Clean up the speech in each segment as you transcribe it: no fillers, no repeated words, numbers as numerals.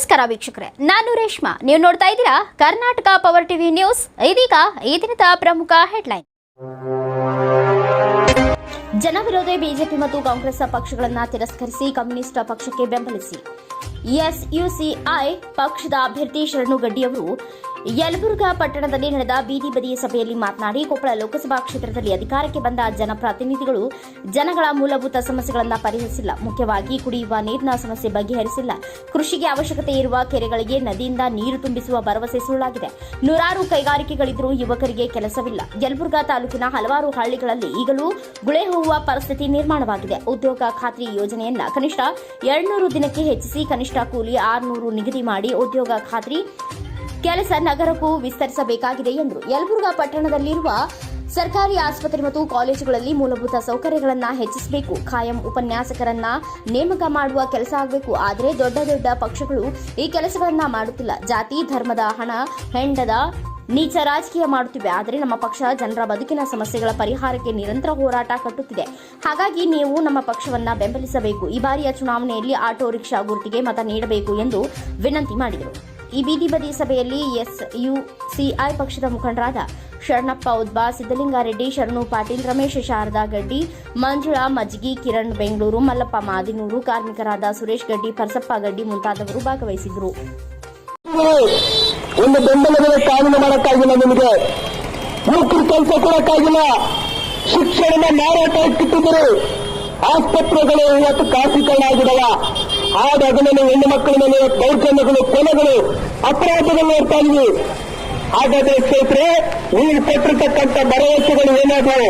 ನಮಸ್ಕಾರ ವೀಕ್ಷಕರೇ, ನಾನು ರೇಷ್ಮಾ. ನೀವು ನೋಡ್ತಾ ಇದ್ದೀರಾ ಕರ್ನಾಟಕ ಪವರ್ ಟಿವಿ ನ್ಯೂಸ್. ಇದೀಗ ಈ ದಿನದ ಪ್ರಮುಖ ಹೆಡ್ಲೈನ್. ಜನವಿರೋಧಿ ಬಿಜೆಪಿ ಮತ್ತು ಕಾಂಗ್ರೆಸ್ ಪಕ್ಷಗಳನ್ನು ತಿರಸ್ಕರಿಸಿ ಕಮ್ಯುನಿಸ್ಟ್ ಪಕ್ಷಕ್ಕೆ ಬೆಂಬಲಿಸಿ. ಎಸ್ಯುಸಿಐ ಪಕ್ಷದ ಅಭ್ಯರ್ಥಿ ಶರಣುಗಡ್ಡಿ ಅವರು ಯಲಬುರ್ಗಾ ಪಟ್ಟಣದಲ್ಲಿ ನಡೆದ ಬೀದಿ ಬದಿಯ ಸಭೆಯಲ್ಲಿ ಮಾತನಾಡಿ, ಕೊಪ್ಪಳ ಲೋಕಸಭಾ ಕ್ಷೇತ್ರದಲ್ಲಿ ಅಧಿಕಾರಕ್ಕೆ ಬಂದ ಜನಪ್ರತಿನಿಧಿಗಳು ಜನಗಳ ಮೂಲಭೂತ ಸಮಸ್ಯೆಗಳನ್ನು ಪರಿಹರಿಸಿಲ್ಲ. ಮುಖ್ಯವಾಗಿ ಕುಡಿಯುವ ನೀರಿನ ಸಮಸ್ಯೆ ಬಗೆಹರಿಸಿಲ್ಲ. ಕೃಷಿಗೆ ಅವಶ್ಯಕತೆ ಇರುವ ಕೆರೆಗಳಿಗೆ ನದಿಯಿಂದ ನೀರು ತುಂಬಿಸುವ ಭರವಸೆ ಸುಳ್ಳಾಗಿದೆ. ನೂರಾರು ಕೈಗಾರಿಕೆಗಳಿದ್ದರೂ ಯುವಕರಿಗೆ ಕೆಲಸವಿಲ್ಲ. ಯಲಬುರ್ಗಾ ತಾಲೂಕಿನ ಹಲವಾರು ಹಳ್ಳಿಗಳಲ್ಲಿ ಈಗಲೂ ಗುಳೆ ಹೋಗುವ ಪರಿಸ್ಥಿತಿ ನಿರ್ಮಾಣವಾಗಿದೆ. ಉದ್ಯೋಗ ಖಾತ್ರಿ ಯೋಜನೆಯನ್ನ ಕನಿಷ್ಠ 200 ದಿನಕ್ಕೆ ಹೆಚ್ಚಿಸಿ ಕನಿಷ್ಠ ಕೂಲಿ 600 ನಿಗದಿ ಮಾಡಿ ಉದ್ಯೋಗ ಖಾತ್ರಿ ಕೆಲಸ ನಗರಕ್ಕೂ ವಿಸ್ತರಿಸಬೇಕಾಗಿದೆ ಎಂದರು. ಯಲಬುರ್ಗಾ ಪಟ್ಟಣದಲ್ಲಿರುವ ಸರ್ಕಾರಿ ಆಸ್ಪತ್ರೆ ಮತ್ತು ಕಾಲೇಜುಗಳಲ್ಲಿ ಮೂಲಭೂತ ಸೌಕರ್ಯಗಳನ್ನು ಹೆಚ್ಚಿಸಬೇಕು. ಖಾಯಂ ಉಪನ್ಯಾಸಕರನ್ನ ನೇಮಕ ಮಾಡುವ ಕೆಲಸ ಆಗಬೇಕು. ಆದರೆ ದೊಡ್ಡ ದೊಡ್ಡ ಪಕ್ಷಗಳು ಈ ಕೆಲಸಗಳನ್ನ ಮಾಡುತ್ತಿಲ್ಲ. ಜಾತಿ ಧರ್ಮದ ಹಣ ಹೆಂಡದ ನೀಚ ರಾಜಕೀಯ ಮಾಡುತ್ತಿವೆ. ಆದರೆ ನಮ್ಮ ಪಕ್ಷ ಜನರ ಬದುಕಿನ ಸಮಸ್ಯೆಗಳ ಪರಿಹಾರಕ್ಕೆ ನಿರಂತರ ಹೋರಾಟ ಕಟ್ಟುತ್ತಿದೆ. ಹಾಗಾಗಿ ನೀವು ನಮ್ಮ ಪಕ್ಷವನ್ನ ಬೆಂಬಲಿಸಬೇಕು. ಈ ಬಾರಿಯ ಚುನಾವಣೆಯಲ್ಲಿ ಆಟೋ ರಿಕ್ಷಾ ಗುರುತಿಗೆ ಮತ ನೀಡಬೇಕು ಎಂದು ವಿನಂತಿ ಮಾಡಿದರು. ಈ ಬೀದಿ ಬದಿ ಸಭೆಯಲ್ಲಿ ಎಸ್ಯುಸಿಐ ಪಕ್ಷದ ಮುಖಂಡರಾದ ಶರಣಪ್ಪ ಉದ್ಬಾ, ಸಿದ್ದಲಿಂಗಾರೆಡ್ಡಿ, ಶರಣು ಪಾಟೀಲ್, ರಮೇಶ್ ಶಾರದಾ ಗಡ್ಡಿ, ಮಂಜುಳಾ ಮಜ್ಗಿ, ಕಿರಣ್ ಬೆಂಗಳೂರು, ಮಲ್ಲಪ್ಪ ಮಾದಿನೂರು, ಕಾರ್ಮಿಕರಾದ ಸುರೇಶ್ ಗಡ್ಡಿ, ಪರಸಪ್ಪ ಗಡ್ಡಿ ಮುಂತಾದವರು ಭಾಗವಹಿಸಿದರು. ಒಂದು ಬೆಂಬಲ ಕಾನೂನು ಮಾಡಕ್ಕಾಗಿಲ್ಲ, ನಿಮಗೆ ಯುವಕರು ಕೆಲಸ ಕೊಡಕ್ಕಾಗಿಲ್ಲ, ಶಿಕ್ಷಣದ ಮಾರಾಟ ಇಟ್ಟಿದ್ದರು, ಆಸ್ಪತ್ರೆಗಳು ಇವತ್ತು ಖಾಸಗೀಕರಣ ಆಗಿದವ, ಹಾಗಾಗಲೇ ಹೆಣ್ಣು ಮಕ್ಕಳ ಮೇಲೆ ದೌರ್ಜನ್ಯಗಳು, ಕೊಲೆಗಳು, ಅಪರಾಧಗಳು ನೋಡ್ತಾ ಇದ್ವಿ. ಹಾಗಾದ್ರೆ ಸ್ನೇಹಿತರೆ, ನೀವು ಕೊಟ್ಟಿರ್ತಕ್ಕಂಥ ಭರವಸೆಗಳು ಏನಾದವು?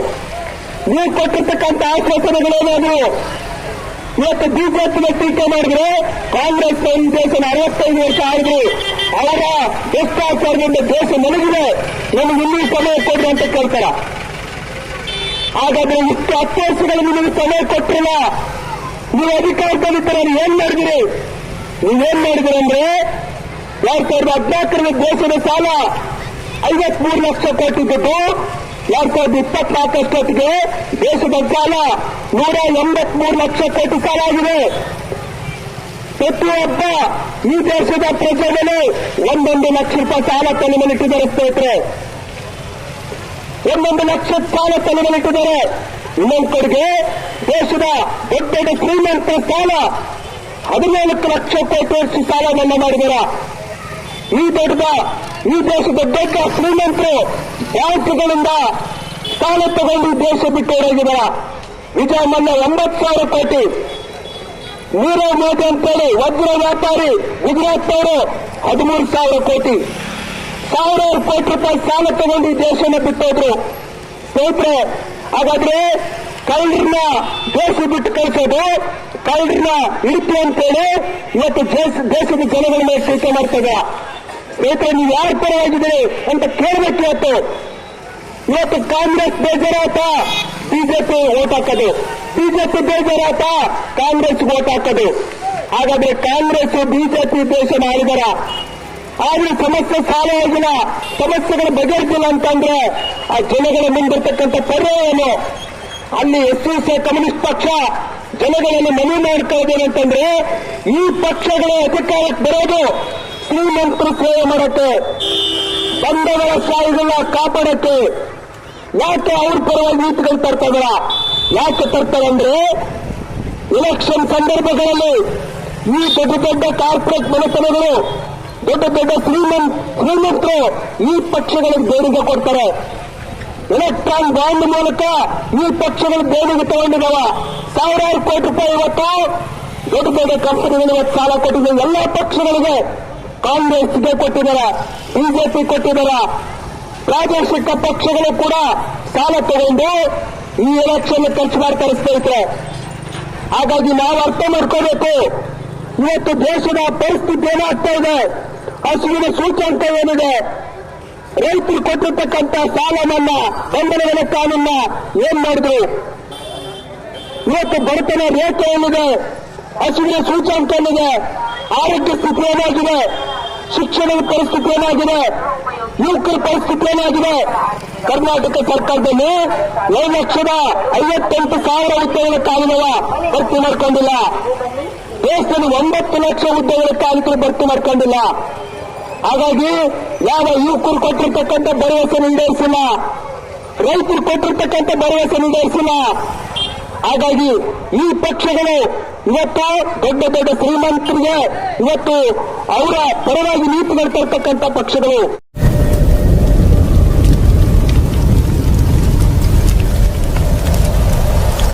ನೀವು ಕೊಟ್ಟಿರ್ತಕ್ಕಂಥ ಆಶ್ವಾಸನೆಗಳೇನಾದವು? ಇವತ್ತು ಬಿಜೆಪಿಗೆ ಟೀಕೆ ಮಾಡಿದ್ರೆ ಕಾಂಗ್ರೆಸ್ ಈ ದೇಶ 65 ವರ್ಷ ಆಡಿದ್ರು, ಅವರ ಭ್ರಷ್ಟಾಚಾರದಿಂದ ದೇಶ ಮಲಗಿದೆ, ನಮಗೆ ಇನ್ನೂ ಸಮಯ ಕೊಡ್ರಿ ಅಂತ ಕೇಳ್ತಾರ. ಹಾಗಾದ್ರೆ ಇಷ್ಟು 10 ವರ್ಷಗಳಲ್ಲಿ ನಿಮಗೆ ಸಮಯ ಕೊಟ್ಟಿಲ್ಲ. ನೀವು ಅಧಿಕಾರದಲ್ಲಿದ್ದರೆ ಏನ್ ಮಾಡಿದಿರಿ? ನೀವೇನ್ ಮಾಡಿದಿರಿ ಅಂದ್ರೆ 2014 ದೇಶದ ಸಾಲ 53 ಲಕ್ಷ ಕೋಟಿ ಇದ್ದದ್ದು 2024 ಅಷ್ಟೊತ್ತಿಗೆ ದೇಶದ ಸಾಲ 183 ಲಕ್ಷ ಕೋಟಿ ಸಾಲ ಆಗಿದೆ. ಪ್ರತಿಯೊಬ್ಬ ಈ ದೇಶದ ಪ್ರಜೆಗಳು 1 ಲಕ್ಷ ರೂಪಾಯಿ ಸಾಲ ತಲೆ ಮೇಲೆ ಇಟ್ಟಿದ್ದಾರೆ ಸ್ನೇಹಿತರೆ, 1 ಲಕ್ಷ ಸಾಲ ತಲೆ ಮೇಲೆ ಇಟ್ಟಿದ್ದಾರೆ. ಇನ್ನೊಂದು ಕಡೆಗೆ ದೇಶದ ದೊಡ್ಡ ದೊಡ್ಡ ಶ್ರೀಮಂತರ ಸಾಲ 14 ಲಕ್ಷ ಕೋಟಿ ಸಾಲ ಮನ್ನಾ ಮಾಡಿದಾರ. ಈ ದೇಶದ ದೊಡ್ಡ ಶ್ರೀಮಂತರು ಬ್ಯಾಂಕ್ಗಳಿಂದ ಸಾಲ ತಗೊಂಡು ದೇಶ ಬಿಟ್ಟು ಹೊರಗಿದಾರ. ವಿಜಯ ಮಲ್ಯ 80,000 ಕೋಟಿ, ನೀರವ್ ಮೋದಿ ಅಂತೇಳಿ ವಜ್ರ ವ್ಯಾಪಾರಿ ಗುಜರಾತ್ನವರು 13,000 ಕೋಟಿ, 1,000 ಕೋಟಿ ರೂಪಾಯಿ ಸಾಲ ತಗೊಂಡು ದೇಶನ ಬಿಟ್ಟೋದ್ರು. ಸ್ನೇಹಿತರೆ, ಹಾಗಾದ್ರೆ ಕಳ್ಳರನ್ನ ದೇಶ ಬಿಟ್ಟು ಕಳಿಸೋದು, ಕಳ್ಳರನ್ನ ಇಡ್ತಿ ಅಂತೇಳಿ ಇವತ್ತು ದೇಶದ ಜನಗಳ ಮೇಲೆ ಟೀಕೆ ಮಾಡ್ತದ. ಸ್ನೇಹಿತರೆ, ನೀವು ಯಾರ ಪರವಾಗಿದ್ದೀರಿ ಅಂತ ಕೇಳಬೇಕು. ಇವತ್ತು ಕಾಂಗ್ರೆಸ್ ಬೇಜಾರಾತ ಬಿಜೆಪಿ ವೋಟ್ ಹಾಕೋದು, ಬಿಜೆಪಿ ಬೇಜಾರಾತ ಕಾಂಗ್ರೆಸ್ ವೋಟ್ ಹಾಕೋದು. ಹಾಗಾದ್ರೆ ಕಾಂಗ್ರೆಸ್ ಬಿಜೆಪಿ ದೇಶ ಮಾಡಿದಾರ, ಆದ್ರೆ ಸಮಸ್ಯೆ ಸಾಲ ಆಗಿಲ್ಲ, ಸಮಸ್ಯೆಗಳು ಬಗೆಹರಿಸಿಲ್ಲ ಅಂತಂದ್ರೆ ಆ ಜನಗಳ ಮುಂದಿರ್ತಕ್ಕಂಥ ಪರ್ಯಾಯ ಏನು? ಅಲ್ಲಿ ಎಸ್ಯುಸಿ ಕಮ್ಯುನಿಸ್ಟ್ ಪಕ್ಷ ಜನಗಳಲ್ಲಿ ಮನವಿ ಮಾಡ್ಕೊಳ್ಳೋದೇನಂತಂದ್ರೆ, ಈ ಪಕ್ಷಗಳ ಅಧಿಕಾರಕ್ಕೆ ಬರೋದು ಶ್ರೀಮಂತರು ಸೇವೆ ಮಾಡಕ್ಕೆ, ಬಂಡವಾಳ ಶಾಹಿಗಳನ್ನ ಕಾಪಾಡಕ್ಕೆ. ಯಾಕೆ ಅವ್ರ ಪರವಾಗಿ ನೀತಿಗಳು ತರ್ತಾರ? ಯಾಕೆ ತರ್ತಾರಂದ್ರೆ, ಎಲೆಕ್ಷನ್ ಸಂದರ್ಭಗಳಲ್ಲಿ ಈ ದೊಡ್ಡ ದೊಡ್ಡ ಕಾರ್ಪೊರೇಟ್ ಮನೆತನಗಳು, ದೊಡ್ಡ ದೊಡ್ಡ ಶ್ರೀಮಂತರು ಈ ಪಕ್ಷಗಳಿಗೆ ದೇಣಿಗೆ ಕೊಡ್ತಾರೆ. ಎಲೆಕ್ಟ್ರಾನ್ ಬಾಂಡ್ ಮೂಲಕ ಈ ಪಕ್ಷಗಳು ದೇಣಿಗೆ ತಗೊಂಡಿದ್ದಾವ. 1,000 ಕೋಟಿ ರೂಪಾಯಿ ಇವತ್ತು ದೊಡ್ಡ ದೊಡ್ಡ ಕಂಪನಿಗಳು ಸಾಲ ಕೊಟ್ಟಿದ್ದಾರೆ. ಎಲ್ಲಾ ಪಕ್ಷಗಳಿಗೆ, ಕಾಂಗ್ರೆಸ್ಗೆ ಕೊಟ್ಟಿದ್ದಾರೆ, ಬಿಜೆಪಿ ಕೊಟ್ಟಿದ್ದಾರೆ, ಪ್ರಾದೇಶಿಕ ಪಕ್ಷಗಳು ಕೂಡ ಸಾಲ ತಗೊಂಡು ಈ ಎಲೆಕ್ಷನ್ ಖರ್ಚು ಮಾಡ್ತಾರೆ ಸ್ನೇಹಿತರೆ. ಹಾಗಾಗಿ ನಾವು ಅರ್ಥ ಮಾಡ್ಕೋಬೇಕು, ಇವತ್ತು ದೇಶದ ಪರಿಸ್ಥಿತಿ ಏನಾಗ್ತಾ ಇದೆ, ಹಸುವಿನ ಸೂಚ್ಯಂಕ ಏನಿದೆ, ರೈತರು ಕೊಟ್ಟಿರ್ತಕ್ಕಂಥ ಸಾಲ ಮನ್ನಾ, ಬೆಂಬಲ ಕಾನೂನ ಏನ್ ಮಾಡಿದ್ರು? ಇವತ್ತು ಬಡತನ ರೇಖೆ ಏನಿದೆ, ಹಸುವಿನ ಸೂಚ್ಯಂಕ ಏನಿದೆ, ಆರೋಗ್ಯ ಸ್ಥಿತಿ ಏನಾಗಿದೆ, ಶಿಕ್ಷಣದ ಪರಿಸ್ಥಿತಿ ಏನಾಗಿದೆ, ಯುವಕರ ಪರಿಸ್ಥಿತಿ ಏನಾಗಿದೆ? ಕರ್ನಾಟಕ ಸರ್ಕಾರದಲ್ಲಿ 1,58,000 ಹುದ್ದೆಗಳ ಕಾನೂನವ ಭರ್ತಿ ಮಾಡ್ಕೊಂಡಿಲ್ಲ. ದೇಶದಲ್ಲಿ 9 ಲಕ್ಷ ಹುದ್ದೆಗಳ ಕಾಲಿಕರು ಭರ್ತಿ ಮಾಡ್ಕೊಂಡಿಲ್ಲ. ಹಾಗಾಗಿ ಯಾವ ಯುವಕರು ಕೊಟ್ಟಿರ್ತಕ್ಕಂಥ ಭರವಸೆ ಈಡೇರಿಸಿಲ್ಲ, ರೈತರು ಕೊಟ್ಟಿರ್ತಕ್ಕಂಥ ಭರವಸೆ ಈಡೇರಿಸಿಲ್ಲ. ಹಾಗಾಗಿ ಈ ಪಕ್ಷಗಳು ಇವತ್ತು ದೊಡ್ಡ ದೊಡ್ಡ ಶ್ರೀಮಂತರಿಗೆ ಇವತ್ತು ಅವರ ಪರವಾಗಿ ನೀತಿಗಳು ತರ್ತಕ್ಕಂಥ ಪಕ್ಷಗಳು.